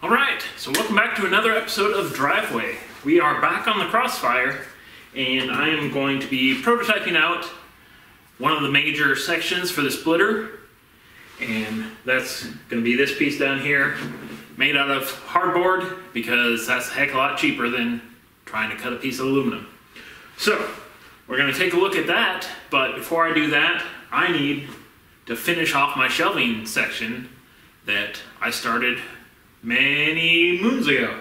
Alright, so welcome back to another episode of Driveway. We are back on the Crossfire, and I am going to be prototyping out one of the major sections for the splitter. And that's going to be this piece down here, made out of hardboard, because that's a heck of a lot cheaper than trying to cut a piece of aluminum. So, we're going to take a look at that, but before I do that, I need to finish off my shelving section that I started many moons ago.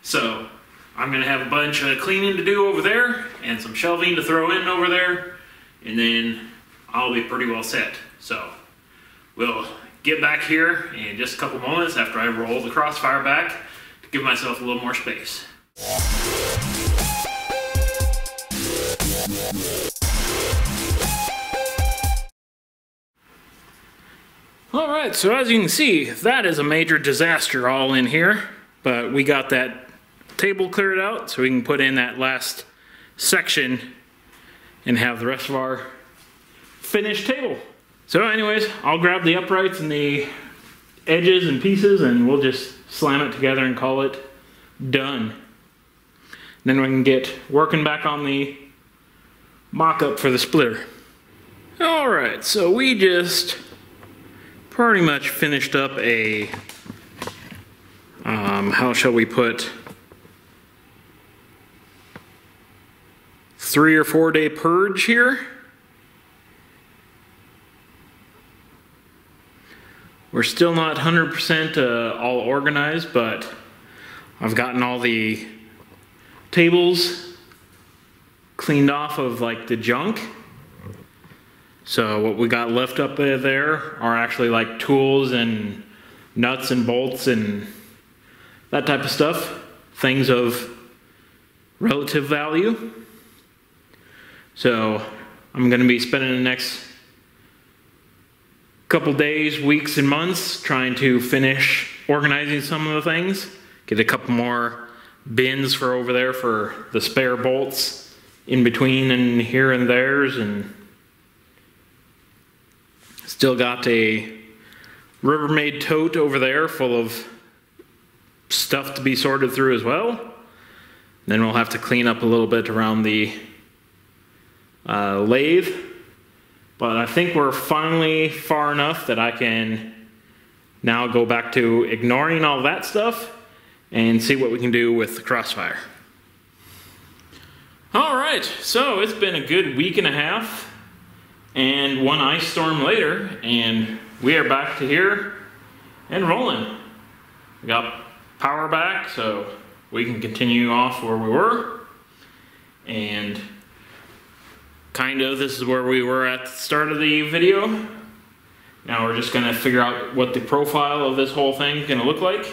So I'm gonna have a bunch of cleaning to do over there and some shelving to throw in over there, and then I'll be pretty well set. So we'll get back here in just a couple moments after I roll the Crossfire back to give myself a little more space. Alright, so as you can see, that is a major disaster all in here, but we got that table cleared out so we can put in that last section and have the rest of our finished table. So anyways, I'll grab the uprights and the edges and pieces and we'll just slam it together and call it done. Then we can get working back on the mock-up for the splitter. Alright, so we just pretty much finished up a, how shall we put, 3 or 4 day purge here. We're still not 100% all organized, but I've gotten all the tables cleaned off of like the junk. So what we got left up there are actually like tools and nuts and bolts and that type of stuff. Things of relative value. So I'm going to be spending the next couple days, weeks, and months trying to finish organizing some of the things. Get a couple more bins for over there for the spare bolts in between and here and there's, and still got a Rubbermaid tote over there full of stuff to be sorted through as well. Then we'll have to clean up a little bit around the lathe. But I think we're finally far enough that I can now go back to ignoring all that stuff and see what we can do with the Crossfire. Alright, so it's been a good week and a half and one ice storm later, and we are back to here and rolling. We got power back, so we can continue off where we were. And kind of this is where we were at the start of the video. Now we're just gonna figure out what the profile of this whole thing is gonna look like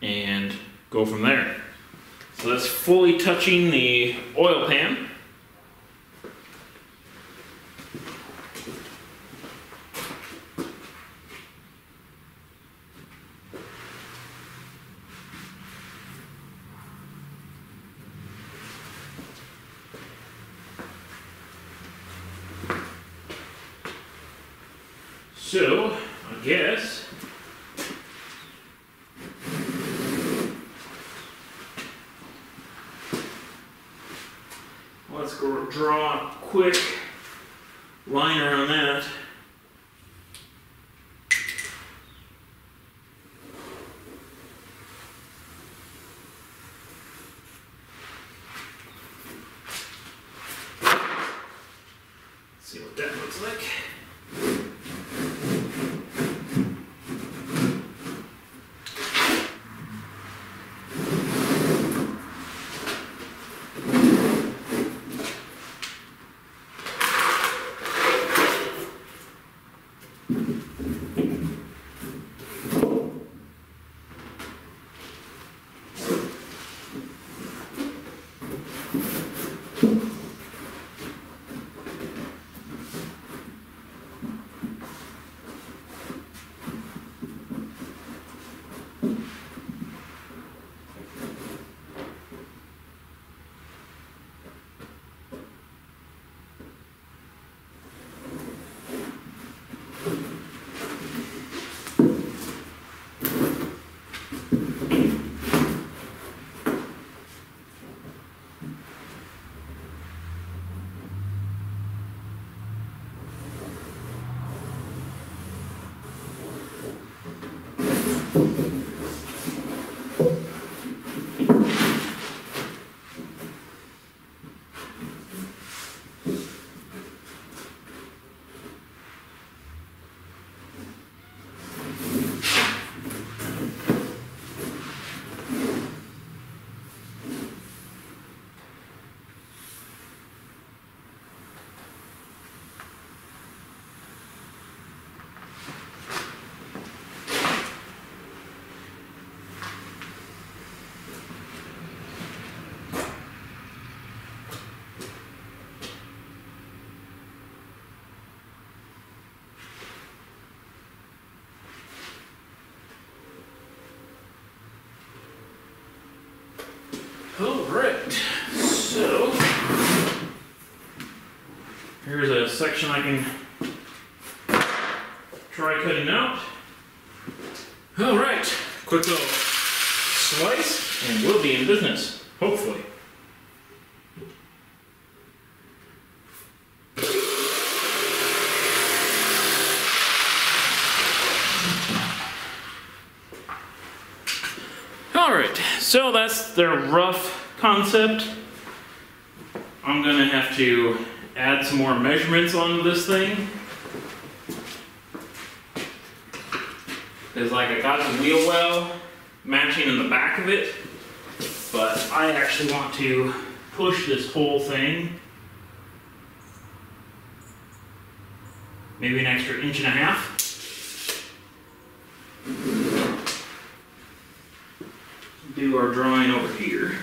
and go from there. So that's fully touching the oil pan. So, I guess let's go draw a quick line around that. Let's see what that looks like. Alright, so here's a section I can try cutting out. Alright, quick little slice and we'll be in business, hopefully. Alright, so that's the rough concept. I'm gonna have to add some more measurements on this thing. There's like I got the wheel well matching in the back of it, but I actually want to push this whole thing maybe an extra 1.5 inches. Do our drawing over here.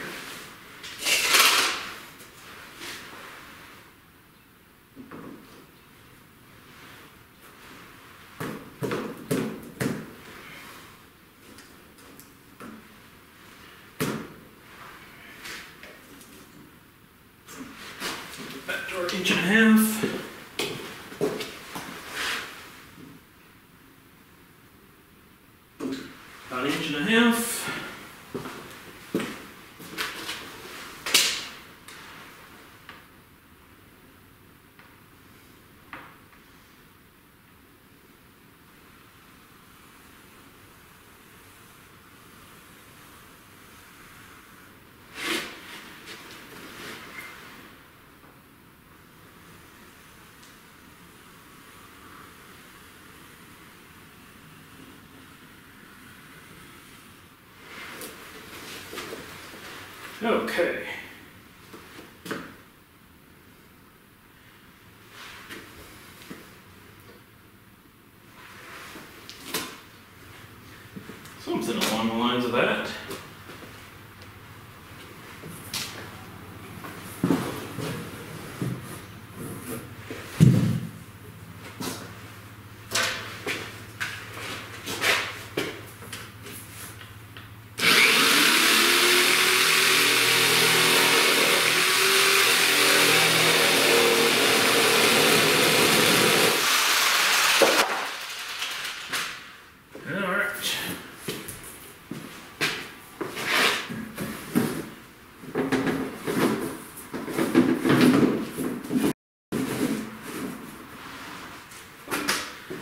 Back to our 1.5 inches. About 1.5 inches. Okay. Something along the lines of that.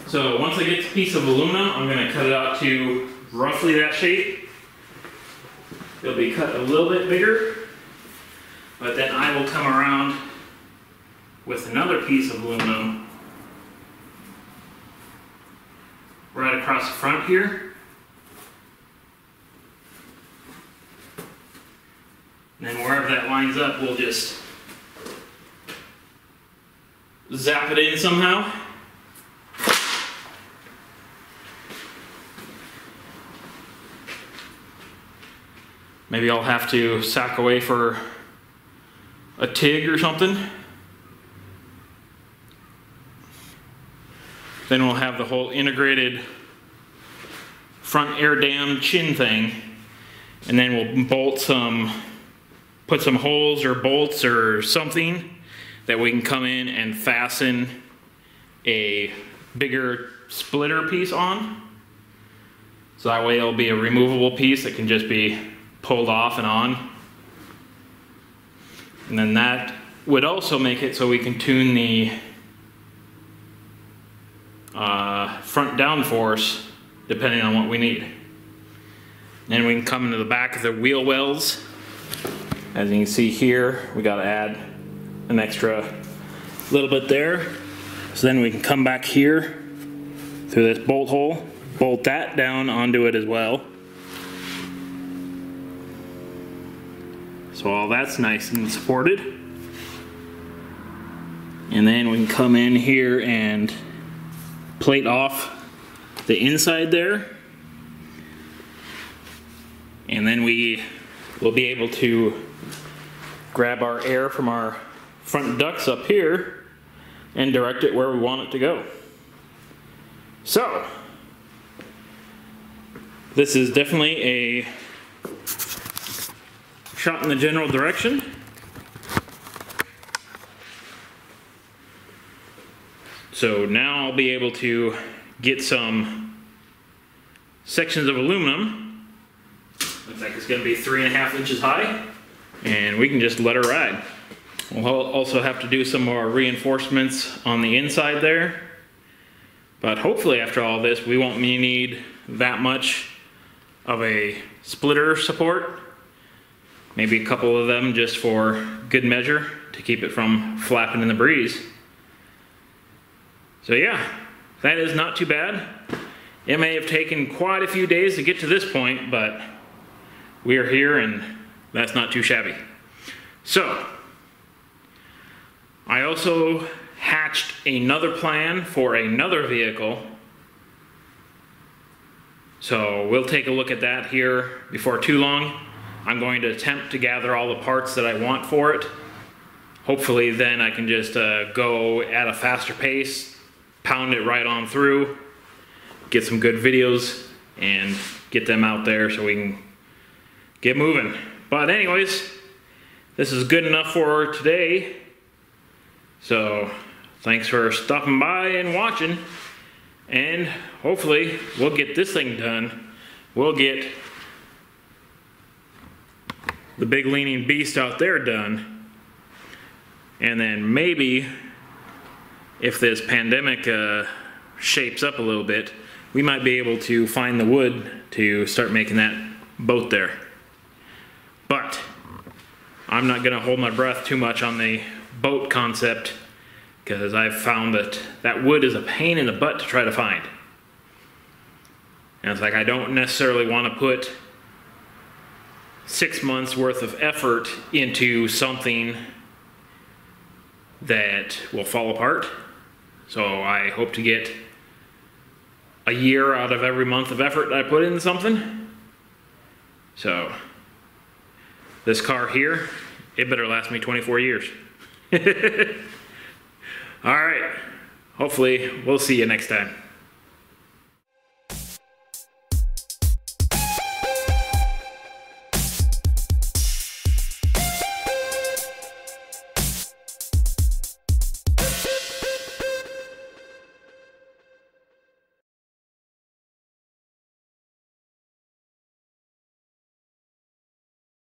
So once I get the piece of aluminum, I'm going to cut it out to roughly that shape. It'll be cut a little bit bigger, but then I will come around with another piece of aluminum right across the front here. And then wherever that lines up, we'll just zap it in somehow. Maybe I'll have to sock away for a TIG or something. Then we'll have the whole integrated front air dam chin thing. And then we'll put some holes or bolts or something that we can come in and fasten a bigger splitter piece on. So that way it'll be a removable piece that can just be pulled off and on. And then that would also make it so we can tune the front downforce depending on what we need. Then we can come into the back of the wheel wells. As you can see here, we got to add an extra little bit there. So then we can come back here through this bolt hole, bolt that down onto it as well. So all that's nice and supported. And then we can come in here and plate off the inside there. And then we will be able to grab our air from our front ducts up here and direct it where we want it to go. So, this is definitely a shot in the general direction. So now I'll be able to get some sections of aluminum. Looks like it's going to be 3.5 inches high, and we can just let her ride. We'll also have to do some more reinforcements on the inside there, but hopefully after all this we won't need that much of a splitter support. Maybe a couple of them just for good measure to keep it from flapping in the breeze. So yeah, that is not too bad. It may have taken quite a few days to get to this point, but we are here and that's not too shabby. So, I also hatched another plan for another vehicle. So we'll take a look at that here before too long. I'm going to attempt to gather all the parts that I want for it. Hopefully then I can just go at a faster pace, pound it right on through, get some good videos, and get them out there so we can get moving. But anyways, this is good enough for today. So thanks for stopping by and watching, and hopefully we'll get this thing done. We'll get the big leaning beast out there done, and then maybe if this pandemic shapes up a little bit, we might be able to find the wood to start making that boat there. But I'm not gonna hold my breath too much on the boat concept, because I've found that that wood is a pain in the butt to try to find. And it's like I don't necessarily want to put 6 months worth of effort into something that will fall apart. So I hope to get a year out of every month of effort I put into something. So this car here, it better last me 24 years. All right, hopefully we'll see you next time.